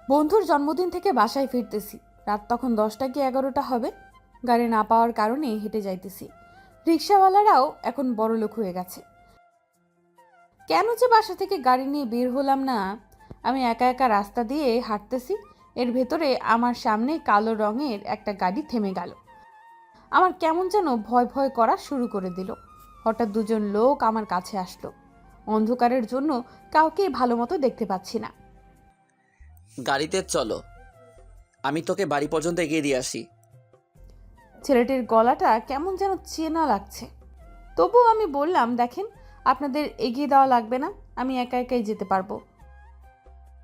বন্ধুর জন্মদিন থেকে বাসায় ফিরতেছি। রাত তখন 10টা কি 11টা হবে। গাড়ি না পাওয়ার কারণে হেঁটে যাইতেছি। রিক্সাওয়ালারাও এখন বড়লোক হয়ে গেছে। কেন যে বাসা থেকে গাড়ি নিয়ে বের হলাম না। আমি একা একা রাস্তা দিয়ে হাঁটতেছি। এর ভেতরে আমার সামনে কালো রঙের একটা গাড়ি থেমে গেল। আমার কেমন যেন ভয় ভয় করা শুরু করে দিল। হঠাৎ দুজন লোক আমার কাছে আসলো। অন্ধকারের জন্য কাউকে ভালো মতো দেখতে পাচ্ছি না। গাড়িতে চলো, আমি তোকে বাড়ি পর্যন্ত এগিয়ে দিয়ে আসি। ছেলেটির গলাটা কেমন যেন চেনা লাগছে। তবুও আমি বললাম, দেখেন, আপনাদের এগিয়ে দেওয়া লাগবে না, আমি একা একাই যেতে পারবো।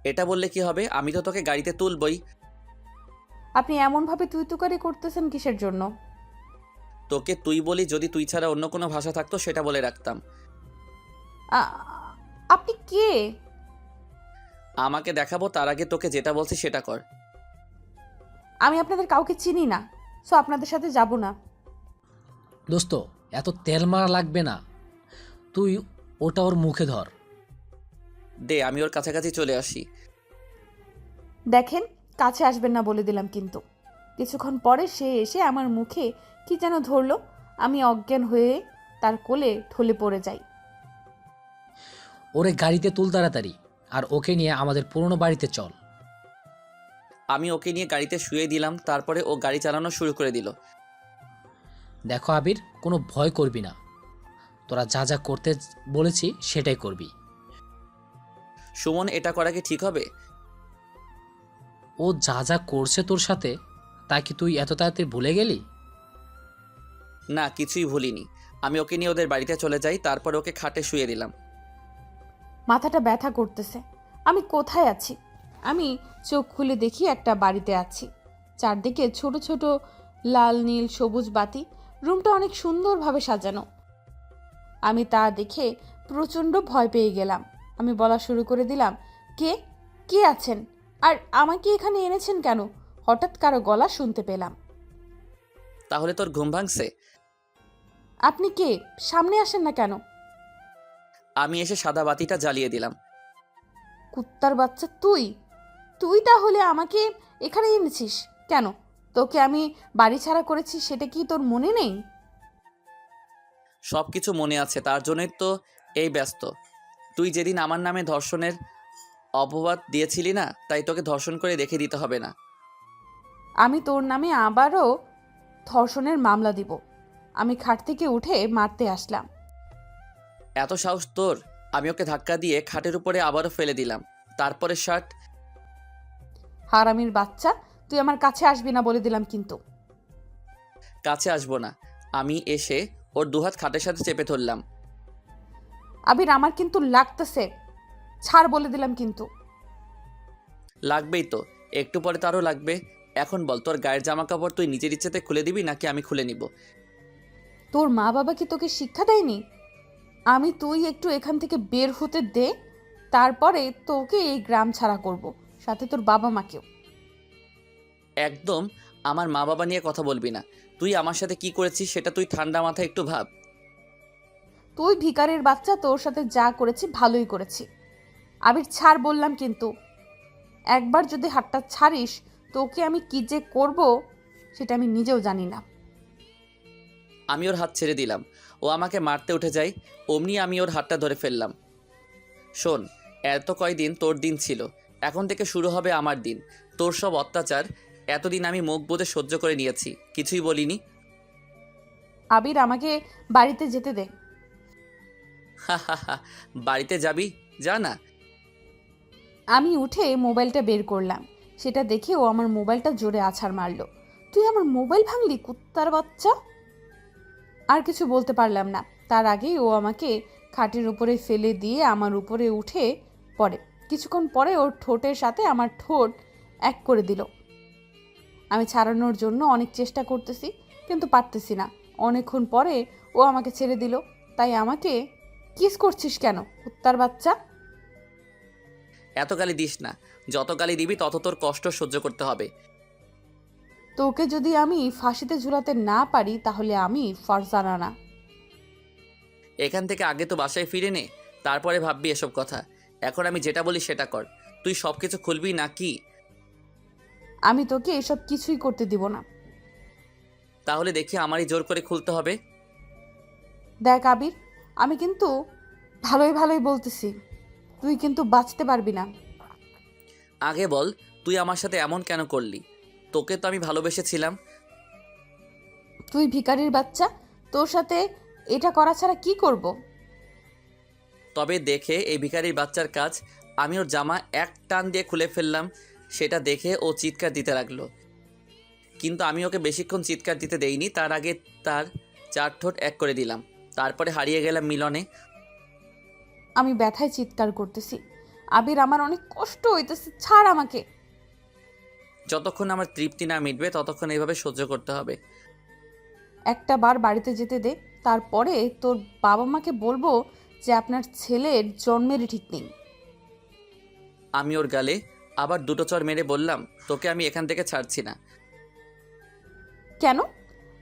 এটা বললে কি হবে? আমি তো তোকে গাড়িতে তুলবই। আপনি এমনভাবে তুই তুকারি করতেছেন কিসের জন্য? তোকে তুই বলি, যদি তুই ছাড়া অন্য কোনো ভাষা থাকতো সেটা বলে রাখতাম। আ- আপনি কে? আমাকে দেখাবো, তার আগে তোকে যেটা বলছি সেটা কর। আমি আপনাদের কাউকে চিনি না, সো আপনাদের সাথে যাব না। দোস্ত, এত তেল মারা লাগবে না। তুই ওটা ওর মুখে ধর। দে, আমি ওর কাছাকাছি চলে আসি। দেখেন, কাছে আসবেন না বলে দিলাম কিন্তু। কিছুক্ষণ পরে সে এসে আমার মুখে কি যেন ধরলো। আমি অজ্ঞান হয়ে তার কোলে ঢলে পড়ে যাই। ওরে গাড়িতে তুল তাড়াতাড়ি, আর ওকে নিয়ে আমাদের পুরনো বাড়িতে চল। আমি ওকে নিয়ে গাড়িতে শুয়ে দিলাম, তারপরে ও গাড়ি চালানো শুরু করে দিল। দেখো আবির, কোনো ভয় করবি না। তোরা যা যা করতে বলেছি সেটাই করবি। সুমন, এটা করা কি ঠিক হবে? ও যা যা করছে তোর সাথে, তা কি তুই এত তাড়াতাড়ি ভুলে গেলি? না, কিছুই ভুলিনি। আমি ওকে নিয়ে ওদের বাড়িতে চলে যাই, তারপরে ওকে খাটে শুয়ে দিলাম। মাথাটা ব্যথা করতেছে। আমি কোথায় আছি? আমি চোখ খুলে দেখি একটা বাড়িতে আছি। চারদিকে ছোট ছোট লাল নীল সবুজ বাতি। রুমটা অনেক সুন্দরভাবে সাজানো। আমি তা দেখে প্রচণ্ড ভয় পেয়ে গেলাম। আমি বলা শুরু করে দিলাম, কে কে আছেন? আর আমাকে এখানে এনেছেন কেন? হঠাৎ কারো গলা শুনতে পেলাম। তাহলে তোর ঘুম ভাঙছে? আপনি কে? সামনে আসেন না কেন? আমি এসে সাদা বাতিটা জ্বালিয়ে দিলাম। কুত্তার বাচ্চা তুই! তুই তাহলে আমাকে এখানে এনেছিস কেন? তোকে আমি বাড়ি ছাড়া করেছি সেটা কি তোর মনে নেই? সব কিছু মনে আছে, তার জন্যই তো এই ব্যস্ত। তুই যেদিন আমার নামে ধর্ষণের অপবাদ দিয়েছিলি না, তাই তোকে ধর্ষণ করে রেখে দিতে হবে না। আমি তোর নামে আবারও ধর্ষণের মামলা দিব। আমি খাট থেকে উঠে মারতে আসলাম। এত সাহস তোর! আমি ওকে ধাক্কা দিয়ে খাটের উপরে আবারও ফেলে দিলাম। তারপরে শার্ট। হারামির বাচ্চা, তুই আমার কাছে আসবি না বলে দিলাম কিন্তু। কাছে আসবো না। আমি এসে ওর দুহাত খাটের সাথে চেপে ধরলাম। আবির, আমার কিন্তু লাগতেছে। ছাড় বলে দিলাম কিন্তু। লাগবেই তো, একটু পরে তারও লাগবে। এখন বল, তোর গায়ের জামা কাপড় তুই নিজের ইচ্ছেতে খুলে দিবি নাকি আমি খুলে নিব? তোর মা বাবা কি তোকে শিক্ষা দেয়নি? তুই একটু এখান থেকে বের হতে দে, তারপরে তোকে এই গ্রাম ছাড়া করব, সাথে তোর বাবা মাকেও। একদম আমার মা বাবা নিয়ে কথা বলবি না। তুই আমার সাথে কি করেছিস সেটা তুই ঠান্ডা মাথায় একটু ভাব। তুই ভিখারির বাচ্চা, তোর সাথে যা করেছি ভালোই করেছি। আবির, ছাড় বললাম কিন্তু। একবার যদি হাতটা ছাড়িস, তোকে আমি কি যে করব সেটা আমি নিজেও জানি না। আমি ওর হাত ছেড়ে দিলাম। ও আমাকে মারতে উঠে যায়, অমনি আমি ওর হাতটা ধরে ফেললাম। শোন, এত কয়দিন তোর দিন ছিল, এখন থেকে শুরু হবে আমার দিন। তোর সব অত্যাচার এতদিন আমি মুখ বুজে সহ্য করে নিয়েছি, কিছুই বলিনি। আবির, আমাকে বাড়িতে যেতে দে। হা হা হা, বাড়িতে যাবি? যা না। আমি উঠে মোবাইলটা বের করলাম। সেটা দেখে ও আমার মোবাইলটা জোরে আছাড় মারলো। তুই আমার মোবাইল ভাঙলি, কুত্তার বাচ্চা! আর কিছু বলতে পারলাম না। তার আগেই ও আমাকে খাটের উপরে ফেলে দিয়ে আমার উপরে উঠে পড়ে। কিছুক্ষণ পরে ওর ঠোঁটের সাথে আমার ঠোঁট এক করে দিল। আমি ছাড়ানোর জন্য অনেক চেষ্টা করতেছি, কিন্তু পারতেছি না। অনেকক্ষণ পরে ও আমাকে ছেড়ে দিল। তাই আমাকে কিস করছিস কেন, কুত্তার বাচ্চা? এত গালি দিস না। যত গালি দিবি তত তোর কষ্ট সহ্য করতে হবে। তোকে যদি আমি ফাঁসিতে ঝুলাতে না পারি তাহলে আমি ফারজানা না। এখান থেকে আগে তো বাসায় ফিরে নে, তারপরে ভাববি এসব কথা। এখন আমি যেটা বলি সেটা কর। তুই সব কিছু খুলবি নাকি? আমি তোকে এসব কিছুই করতে দিব না। তাহলে দেখি আমারই জোর করে খুলতে হবে। দেখ আবির, আমি কিন্তু ভালোই ভালোই বলতেছি, তুই কিন্তু বাঁচতে পারবি না। আগে বল, তুই আমার সাথে এমন কেন করলি? তোকে তো আমি ভালোবেসেছিলাম। তুই ভিখারির বাচ্চা, তোর সাথে এটা করা ছাড়া কি করব? তবে দেখে এই ভিখারির বাচ্চার কাজ আমি ওর জামা এক টান দিয়ে খুলে ফেললাম। সেটা দেখে ও চিৎকার দিতে লাগলো, কিন্তু আমি ওকে বেশিক্ষণ চিৎকার দিতে দেইনি। তার আগে তার 4 ঠোঁট এক করে দিলাম, তারপরে হারিয়ে গেলাম মিলনে। আমি ব্যথায় চিৎকার করতেছি। আবির, আমার অনেক কষ্ট হইতেছে, ছাড় আমাকে। যতক্ষণ আমার তৃপ্তি না মিটবে ততক্ষণ এইভাবে সহ্য করতে হবে। একটা বার বাড়িতে যেতে দে, তারপরে তোর বাবা মাকে বলবো যে আপনার ছেলের জন্মেরই ঠিক নেই। আমি ওর গালে আবার 2টো চড় মেরে বললাম, তোকে আমি এখান থেকে ছাড়ছি না। কেন?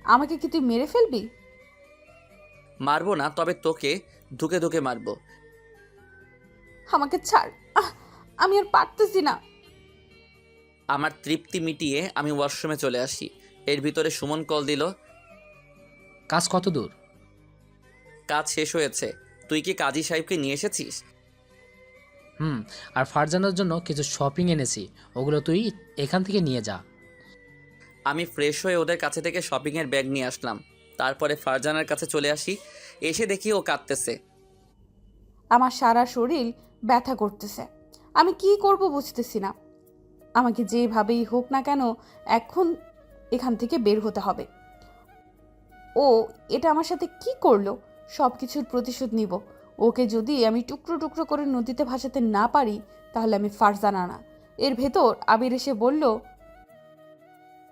আমাকে কি তুই মেরে ফেলবি? মারবো না, তবে তোকে ধুকে ধুকে মারবো। আমাকে ছাড়, আমি আর পারতেছি না। আমার তৃপ্তি মিটিয়ে আমি ওয়াশরুমে চলে আসি। এর ভিতরে সুমন কল দিল। কাজ কত দূর? কাজ শেষ হয়েছে। তুই কি কাজী সাহেবকে নিয়ে এসেছিস? আর ফারজানার জন্য কিছু শপিং এনেছি, ওগুলো তুই এখান থেকে নিয়ে যা। আমি ফ্রেশ হয়ে ওদের কাছে থেকে শপিংয়ের ব্যাগ নিয়ে আসলাম। তারপরে ফারজানার কাছে চলে আসি। এসে দেখি ও কাঁদতেছে। আমার সারা শরীর ব্যথা করতেছে, আমি কি করব বুঝতেছি না। আমাকে যেভাবেই হোক না কেন এখন এখান থেকে বের হতে হবে। ও এটা আমার সাথে কি করলো? সব কিছুর প্রতিশোধ নিব। ওকে যদি আমি টুকরো টুকরো করে নদীতে ভাসাতে না পারি তাহলে আমি ফারজানা না। এর ভেতর আবির এসে বলল,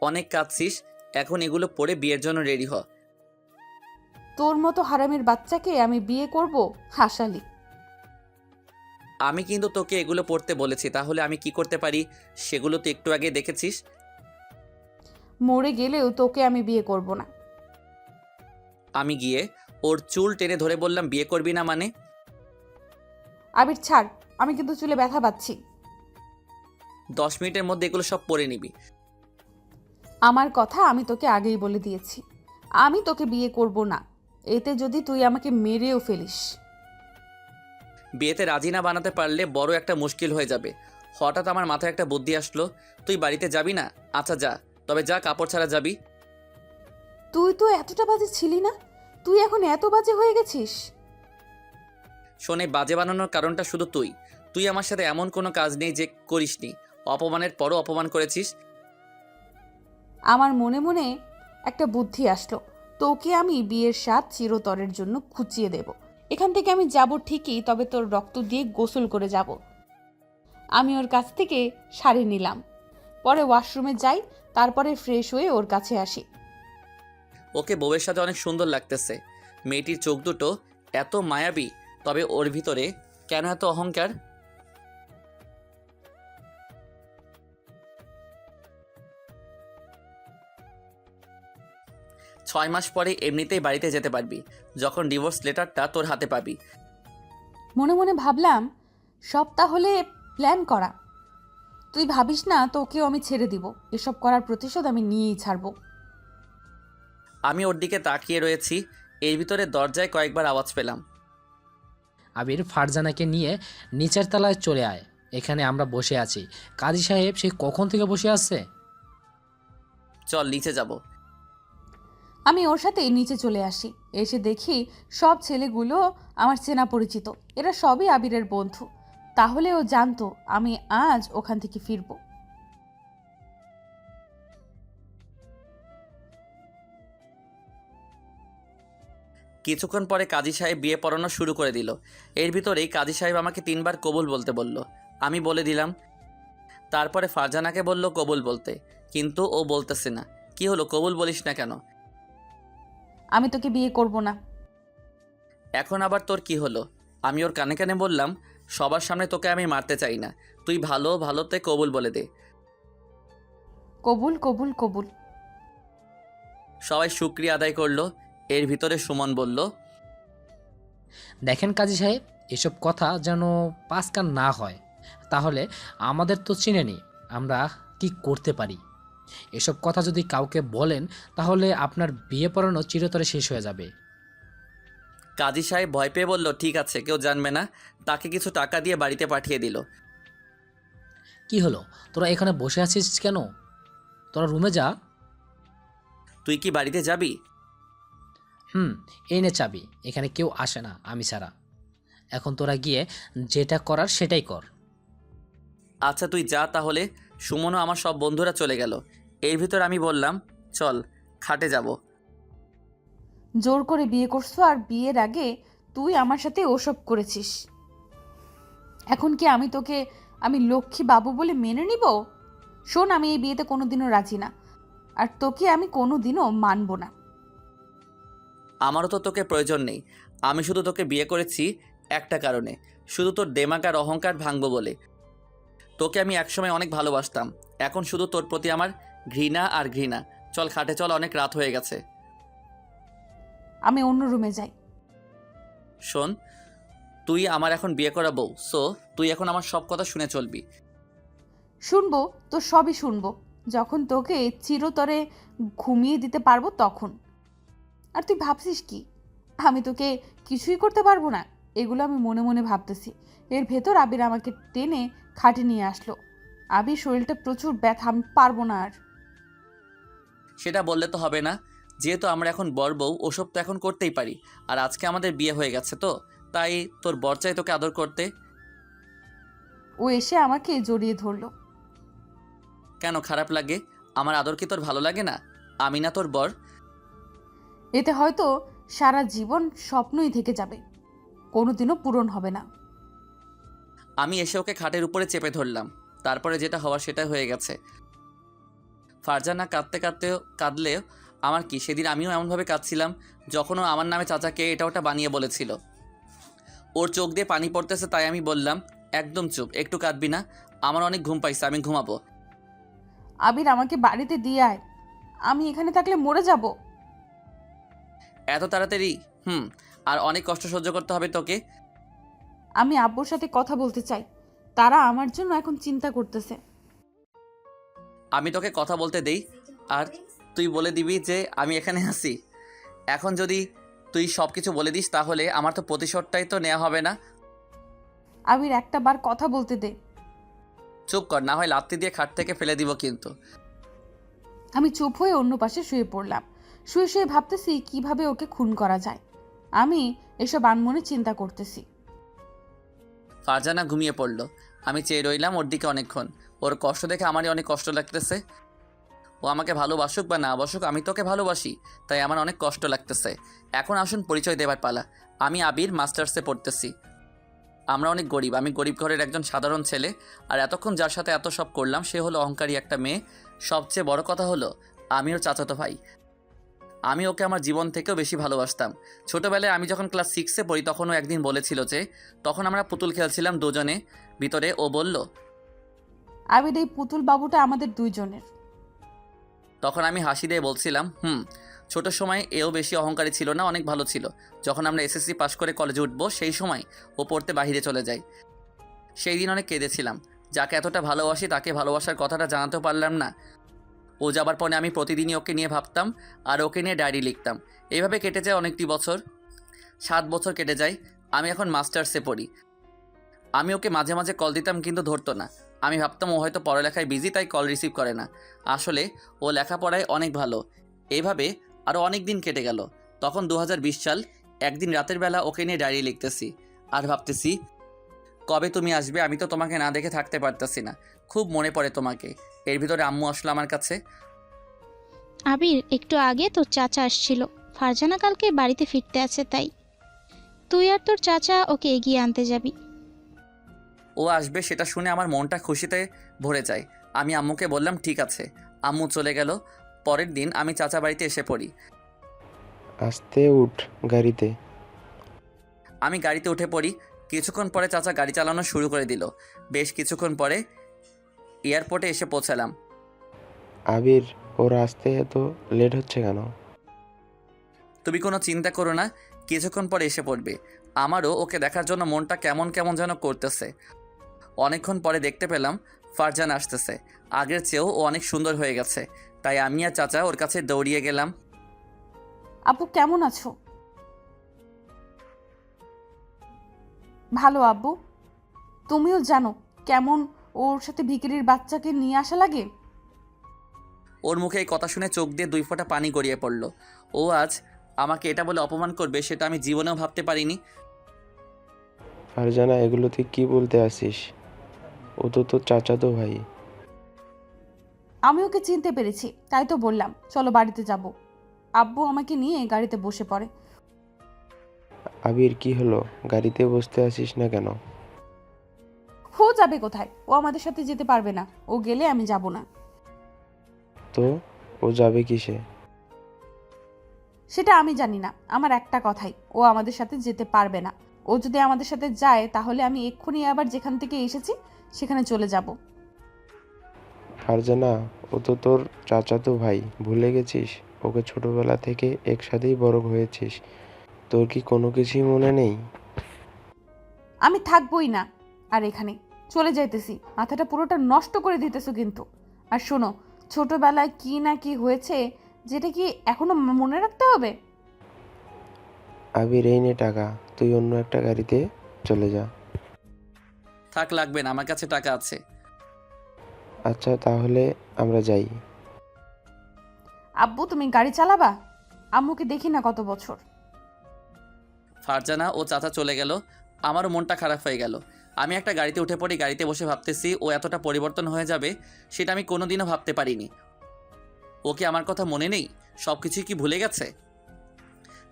অনেক কাঁদছিস, এখন এগুলো পরে বিয়ের জন্য রেডি হ। তোর মতো হারামের বাচ্চাকে আমি বিয়ে করব? হাসালি। আমি কিন্তু তোকে এগুলো পড়তে বলেছি, তাহলে আমি কি করতে পারি সেগুলো তো একটু আগে দেখেছিস। মরে গেলেও তোকে আমি বিয়ে করব না। আমি গিয়ে ওর চুল টেনে ধরে বললাম, বিয়ে করবি না মানে? আবির ছাড়, আমি কিন্তু চুলে ব্যথা পাচ্ছি। 10 মিনিটের মধ্যে এগুলো সব পরে নিবি। আমার কথা আমি তোকে আগেই বলে দিয়েছি, আমি তোকে বিয়ে করব না। এতে যদি তুই আমাকে মেরেও ফেলিস। বিয়েতে রাজি না বানাতে পারলে বড় একটা মুশকিল হয়ে যাবে। হঠাৎ আমার মাথায় একটা বুদ্ধি আসলো। তুই বাড়িতে যাবি না? আচ্ছা যা, তবে যা কাপড় ছাড়া যাবি। তুই তো এতটা বাজে ছিলি না, তুই এখন এত বাজে হয়ে গেছিস। শোনে, বাজে বানানোর কারণটা শুধু তুই। তুই আমার সাথে এমন কোনো কাজ নেই যে করিসনি। অপমানের পরও অপমান করেছিস। আমার মনে মনে একটা বুদ্ধি আসলো, তোকে আমি বিয়ের স্বাদ চিরতরের জন্য খুঁচিয়ে দেব। এখান থেকে আমি যাব ঠিকই, তবে তোর রক্ত দিয়ে গোসল করে যাব। আমি ওর কাছ থেকে শাড়ি নিলাম, পরে ওয়াশরুমে যাই, তারপরে ফ্রেশ হয়ে ওর কাছে আসি। ওকে বউয়ের সাথে অনেক সুন্দর লাগতেছে। মেয়েটির চোখ দুটো এত মায়াবী, তবে ওর ভিতরে কেন এত অহংকার? ছয় মাস পরে এমনিতেই বাড়িতে যেতে পারবি, যখন ডিভোর্স লেটারটা তোর হাতে পাবি। মনে মনে ভাবলাম, সব তাহলে প্ল্যান করা। তুই ভাবিস না তোকেও আমি ছেড়ে দিব, এসব করার প্রতিশোধ আমি নিয়েই ছাড়ব। আমি ওর দিকে তাকিয়ে রয়েছি। এর ভিতরে দরজায় কয়েকবার আওয়াজ পেলাম। আবির, ফারজানাকে নিয়ে নিচের তলায় চলে আয়, এখানে আমরা বসে আছি। কাজী সাহেব সে কখন থেকে বসে আছে। চল নিচে যাব। আমি ওর সাথেই নিচে চলে আসি। এসে দেখি সব ছেলেগুলো আমার চেনা পরিচিত, এরা সবই আবিরের বন্ধু। তাহলে ও জানতো আমি আজ ওখান থেকে ফিরব। কিছুক্ষণ পরে কাজী সাহেব বিয়ে পড়ানো শুরু করে দিল। এর ভিতরেই কাজী সাহেব আমাকে 3বার কবুল বলতে বলল। আমি বলে দিলাম। তারপরে ফারজানাকে বলল কবুল বলতে, কিন্তু ও বলতেছে না। কি হলো, কবুল বলিস না কেন? আমি তোকে বিয়ে করব না। এখন আবার তোর কি হলো? আমি ওর কানে কানে বললাম, সবার সামনে তোকে আমি মারতে চাই না, তুই ভালো ভালোতে কবুল বলে দে। কবুল কবুল কবুল। সবাই শুকরিয়া আদায় করলো। এর ভিতরে সুমন বলল, দেখেন কাজী সাহেব, এসব কথা যেন পাঁচ কান না হয়, তাহলে আমাদের তো চিনেনি আমরা কি করতে পারি। এসব কথা যদি কাউকে বলেন তাহলে আপনার বিয়ে পড়ানো চিরতরে শেষ হয়ে যাবে। কাজী সাহেব ভয় পেয়ে বলল, ঠিক আছে, কেউ জানবে না। তাকে কিছু টাকা দিয়ে বাড়িতে পাঠিয়ে দিল। কি হলো, তোরা এখানে বসে আছিস কেন? তোরা রুমে যা। তুই কি বাড়িতে যাবি? এই নে চাবি, এখানে কেউ আসে না আমি ছাড়া। এখন তোরা গিয়ে যেটা করার সেটাই কর। আচ্ছা তুই যা তাহলে। সুমনও আমার সব বন্ধুরা চলে গেল। এর ভিতর আমি বললাম, চল খাটে যাব। জোর করে বিয়ে করছো, আর বিয়ের আগে তুই আমার সাথে ওসব করেছিস। এখন কি আমি তোকে আমি লক্ষ্মী বাবু বলে মেনে নিব? শোন, আমি এই বিয়েতে কোনোদিনও রাজি না, আর তোকে আমি কোনোদিনও মানব না। আমারও তো তোকে প্রয়োজন নেই। আমি শুধু তোকে বিয়ে করেছি একটা কারণে, শুধু তোর দেমাগ আর অহংকার ভাঙবো বলে। তোকে আমি একসময় অনেক ভালোবাসতাম, এখন শুধু তোর প্রতি আমার ঘৃণা আর ঘৃণা। চল খাটে চল, অনেক রাত হয়ে গেছে। আমি অন্য রুমে যাই। শোন, তুই আমার এখন বিয়ে করা বউ, সো তুই এখন আমার সব কথা শুনে চলবি। শুনবো তো, সবই শুনবো, যখন তোকে চিরতরে ঘুমিয়ে দিতে পারবো তখন। আর তুই ভাবছিস কি আমি তোকে কিছুই করতে পারবো না? এগুলো আমি মনে মনে ভাবতেছি। এর ভেতর আবির আমাকে টেনে খাটে নিয়ে আসলো। আবির শরীরটা প্রচুর ব্যথা, আমি পারবো না আর। সেটা বললে তো হবে না, যেহেতু আমরা এখন বর বউ, ওসব তো এখন করতেই পারি। আর আজকে আমাদের বিয়ে হয়ে গেছে, তো তাই তোর বর চাই তোকে আদর করতে। ও এসে আমাকে জড়িয়ে ধরলো। কেন খারাপ লাগে? আমার আদর কি তোর ভালো লাগে না? আমি না তোর বর? এতে হয়তো সারা জীবন স্বপ্নই থেকে যাবে, কোনোদিনও পূরণ হবে না। আমি এসে ওকে খাটের উপরে চেপে ধরলাম। তারপরে যেটা হওয়ার সেটা হয়ে গেছে। ফারজানা কাঁদতে কাঁদতে কাঁদলেও আমার কি, সেদিন আমিও এমনভাবে কাঁদছিলাম যখন ও আমার নামে চাচাকে এটা ওটা বানিয়ে বলেছিল। ওর চোখ দিয়ে পানি পড়তেছে, তাই আমি বললাম, একদম চুপ, একটু কাঁদবি না। আমার অনেক ঘুম পাইছে, আমি ঘুমাবো। আবির আমাকে বাড়িতে দিয়ে আয়, আমি এখানে থাকলে মরে যাব। এত তাড়াতাড়ি? আর অনেক কষ্ট সহ্য করতে হবে তোকে। আমি আব্বুর সাথে কথা বলতে চাই, তারা আমার জন্য এখন চিন্তা করতেছে। আমি তোকে কথা বলতে দেই, আর তুই বলে দিবি যে আমি এখানে আছি। এখন যদি তুই সব কিছু বলে দিস তাহলে আমার তো প্রতিশোধটাই তো নেওয়া হবে না। আবির একটা বার কথা বলতে দে। চুপ কর, না হয় লাত্তি দিয়ে খাট থেকে ফেলে দিব কিন্তু। আমি চুপ হয়ে অন্য পাশে শুয়ে পড়লাম। শুয়ে শুয়ে ভাবতেছি কিভাবে ওকে খুন করা যায়। আমি এসব আনমনে চিন্তা করতেছি। ফারজানা ঘুমিয়ে পড়ল। আমি চেয়ে রইলাম ওর দিকে অনেকক্ষণ। ওর কষ্ট দেখে আমারই অনেক কষ্ট লাগতেছে। ও আমাকে ভালোবাসুক বা না বাসুক, আমি তোকে ভালোবাসি, তাই আমার অনেক কষ্ট লাগতেছে। এখন আসুন পরিচয় দেবার পালা। আমি আবির, মাস্টার্সে পড়তেছি। আমরা অনেক গরিব, আমি গরিব ঘরের একজন সাধারণ ছেলে। আর এতক্ষণ যার সাথে এত সব করলাম সে হলো অহংকারী একটা মেয়ে। সবচেয়ে বড় কথা হলো আমি ওর চাচাতো ভাই। আমি ওকে আমার জীবন থেকেও বেশি ভালোবাসতাম। ছোটোবেলায় আমি যখন ক্লাস 6-এ পড়ি তখন ও একদিন বলেছিল যে, তখন আমরা পুতুল খেলছিলাম দুজনে ভিতরে, ও বলল, আবির, এই পুতুল বাবুটা আমাদের দুইজনের। তখন আমি হাসি দিয়ে বলছিলাম, ছোট সময় এও বেশি অহংকারী ছিল না, অনেক ভালো ছিল। যখন আমরা এসএসসি পাশ করে কলেজে উঠবো সেই সময় ও পড়তে বাহিরে চলে যায়। সেই দিন অনেক কেঁদেছিলাম। যাকে এতটা ভালোবাসি তাকে ভালোবাসার কথাটা জানাতেও পারলাম না। ও যাবার পরে আমি প্রতিদিনই ওকে নিয়ে ভাবতাম আর ওকে নিয়ে ডায়েরি লিখতাম। এইভাবে কেটে যায় অনেকটি বছর। 7 বছর কেটে যায়। আমি এখন মাস্টার্সে পড়ি। আমি ওকে মাঝে মাঝে কল দিতাম কিন্তু ধরতো না। আমি ভাবতাম ও হয়তো পড়ালেখায় বিজি তাই কল রিসিভ করে না। আসলে ও লেখাপড়ায় অনেক ভালো। এইভাবে আরও অনেক দিন কেটে গেল। তখন 2020 সাল। একদিন রাতের বেলা ওকে নিয়ে ডায়েরি লিখতেছি আর ভাবতেছি, কবে তুমি আসবে? আমি তো তোমাকে না দেখে থাকতে পারতেছি না, খুব মনে পড়ে তোমাকে। এর ভিতরে আম্মু আসলো আমার কাছে। আবির, একটু আগে তোর চাচা আসছিল। ফারজানা কালকে বাড়িতে ফিরতে আছে, তাই তুই আর তোর চাচা ওকে এগিয়ে আনতে যাবি। ও আসবে সেটা শুনে আমার মনটা খুশিতে ভরে যায়। আমি আম্মুকে বললাম ঠিক আছে। আম্মু চলে গেল। পরের দিন আমি চাচা বাড়িতে এসে পড়ি। আস্তে উঠ গাড়িতে। আমি গাড়িতে উঠে পড়ি। কিছুক্ষণ পরে চাচা গাড়ি চালানো শুরু করে দিল। বেশ কিছুক্ষণ পরে এয়ারপোর্টে এসে পৌঁছালাম। আবির, ওর আসতে এত লেট হচ্ছে কেন? তুমি কোনো চিন্তা করো না, কিছুক্ষণ পরে এসে পড়বে। আমারও ওকে দেখার জন্য মনটা কেমন কেমন যেন করতেছে। অনেকক্ষণ পরে দেখতে পেলাম ফারজানা আসতেছে। আগের চেয়েও ও অনেক সুন্দর হয়ে গেছে। তাই আমি আর চাচা ওর কাছে দৌড়িয়ে গেলাম। আব্বু কেমন আছো? ভালো আব্বু। তুমিও জানো কেমন ওর সাথে ভিকিরির বাচ্চাকে নিয়ে আসা লাগে। ওর মুখে এই কথা শুনে চোখ দিয়ে 2 ফোঁটা পানি গড়িয়ে পড়ল। ও আজ আমাকে এটা বলে অপমান করবে সেটা আমি জীবনেও ভাবতে পারিনি। ফারজানা, এগুলো তুই কি বলতে আসিস? ও তো তোর চাচাতো ভাই। আমি ওকে চিনতে পেরেছি, তাই তো বললাম চলো বাড়িতে যাব। আব্বু আমাকে নিয়ে গাড়িতে বসে পড়ে। আবির, কি হলো? গাড়িতে বসতে আসিস না কেন? ও যাবে কোথায়? ও আমাদের সাথে যেতে পারবে না। ও গেলে আমি যাব না। তো ও যাবে কিসে? সেটা আমি জানি না। আমার একটা কথাই, ও আমাদের সাথে যেতে পারবে না। ও যদি আমাদের সাথে যায় তাহলে আমি এক্ষুনি আবার যেখান থেকে এসেছি সেখানে চলে যাব। ফারজানা, ও তো তোর চাচাতো ভাই, ভুলে গেছিস? ওকে ছোটবেলা থেকে একসাথেই বড় হয়েছিস। তোর কি কোনো কিছুই মনে নেই? আমি থাকবোই না আর এখানে। চলে যাইতেছি। মাথাটা পুরোটা নষ্ট করে দিতেছো কিন্তু। আর শোনো, ছোটবেলায় কি না কি হয়েছে যেটা কি এখনো মনে রাখতে হবে? আবির, এই নে টাকা, তুই অন্য একটা গাড়িতে চলে যা। থাক, লাগবে না, আমার কাছে টাকা আছে। আচ্ছা, তাহলে আমরা যাই। আব্বু তুমি গাড়ি চালাবা? আম্মুকে দেখি না কত বছর। ফারজানা ও চাচা চলে গেল। আমারও মনটা খারাপ হয়ে গেল। আমি একটা গাড়িতে উঠে পড়ি। গাড়িতে বসে ভাবতেছি ও এতটা পরিবর্তন হয়ে যাবে সেটা আমি কোনোদিনও ভাবতে পারিনি। ও কি আমার কথা মনে নেই? সব কিছুই কি ভুলে গেছে?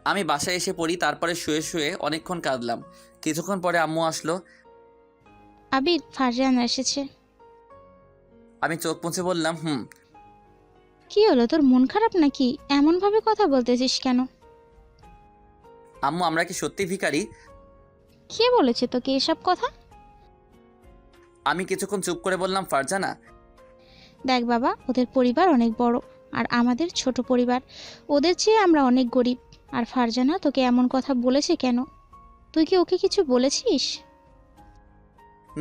আমি বাসায় এসে পড়ি। তারপরে শুয়ে শুয়ে অনেকক্ষণ কাঁদলাম। কিছুক্ষণ পরে আম্মু আসলো। আবির, ফারজানা এসেছে। আমি চোখ মুছে বললাম, হুম। কি হলো, তোর মন খারাপ নাকি? এমনভাবে কথা বলতেছিস কেন? আম্মু, আমরা কি সত্যি ভিখারি? কে বলেছে তোকে এসব কথা? আমি কিছুক্ষণ চুপ করে বললাম, ফারজানা। দেখ বাবা, ওদের পরিবার অনেক বড় আর আমাদের ছোট পরিবার। ওদের চেয়ে আমরা অনেক গরিব। আর ফারজানা তোকে এমন কথা বলেছে কেন? তুই কি ওকে কিছু বলেছিস?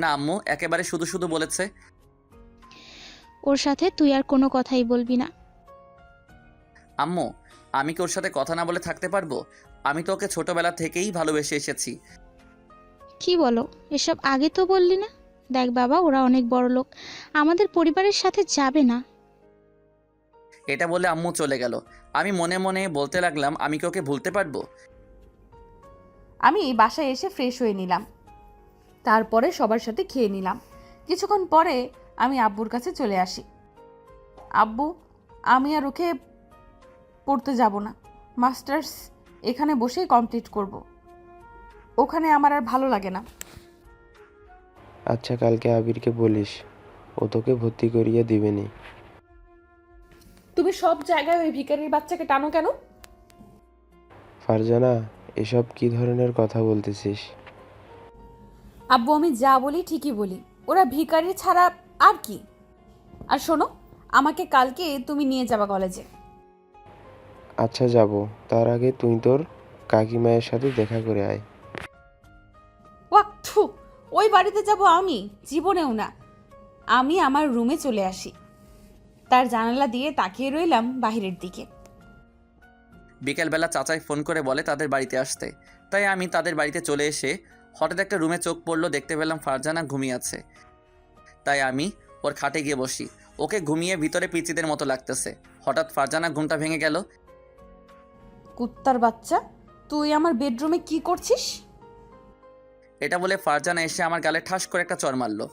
না আম্মু, একেবারে শুধু শুধু বলেছে। ওর সাথে তুই আর কোনো কথাই বলবি না। আম্মু, আমি কি ওর সাথে কথা না বলে থাকতে পারবো? আমি তো ওকে ছোটবেলা থেকেই ভালোবেসে এসেছি। কি বলো? এসব আগে তো বললি না। দেখ বাবা, ওরা অনেক বড় লোক, আমাদের পরিবারের সাথে যাবে না। এটা বলে আম্মু চলে গেল। আমি মনে মনে বলতে লাগলাম, আমি কি ওকে ভুলতে পারবো? আমি বাসায় এসে ফ্রেশ হয়ে নিলাম। তারপরে সবার সাথে খেয়ে নিলাম। কিছুক্ষণ পরে আমি আব্বুর কাছে চলে আসি। আব্বু, আমি আর ওকে পড়তে যাব না। মাস্টার্স এখানে বসেই কমপ্লিট করব। ওখানে আমার আর ভালো লাগে না। আচ্ছা, কালকে আবিরকে বলিস, ও তোকে ভর্তি করিয়ে দিবেনি। তুমি সব জায়গায় ওই ভিখারির বাচ্চাকে টানো কেন? ফারজানা, এসব কি ধরনের কথা বলতেছিস? আব্বু, আমি যা বলি ঠিকই বলি। ওরা ভিখারি ছাড়া আর কি? আর শোনো, আমাকে কালকে তুমি নিয়ে যাবা কলেজে। আচ্ছা, যাব। তার আগে তুই তোর কাকিমায়ের সাথে দেখা করে আয়। ওয়াক থু, ওই বাড়িতে যাব আমি? জীবনেও না। আমি আমার রুমে চলে আসি। তার জানালা দিয়ে তাকিয়ে রইলাম বাহিরের দিকে। বিকেলবেলা চাচাই ফোন করে বলে তাদের বাড়িতে আসতে। তাই আমি তাদের বাড়িতে চলে এসে হঠাৎ একটা রুমে চোখ পড়লো। দেখতে পেলাম ফারজানা ঘুমিয়ে আছে। তাই আমি ওর খাটে গিয়ে বসি। ওকে ঘুমিয়ে ভিতরে পিচিদের মতো লাগতেছে। হঠাৎ ফারজানা ঘুমটা ভেঙে গেল। কুত্তার বাচ্চা, তুই আমার বেডরুমে কি করছিস? এটা বলে ফারজানা এসে আমার গালে ঠাস করে একটা চড় মারলো।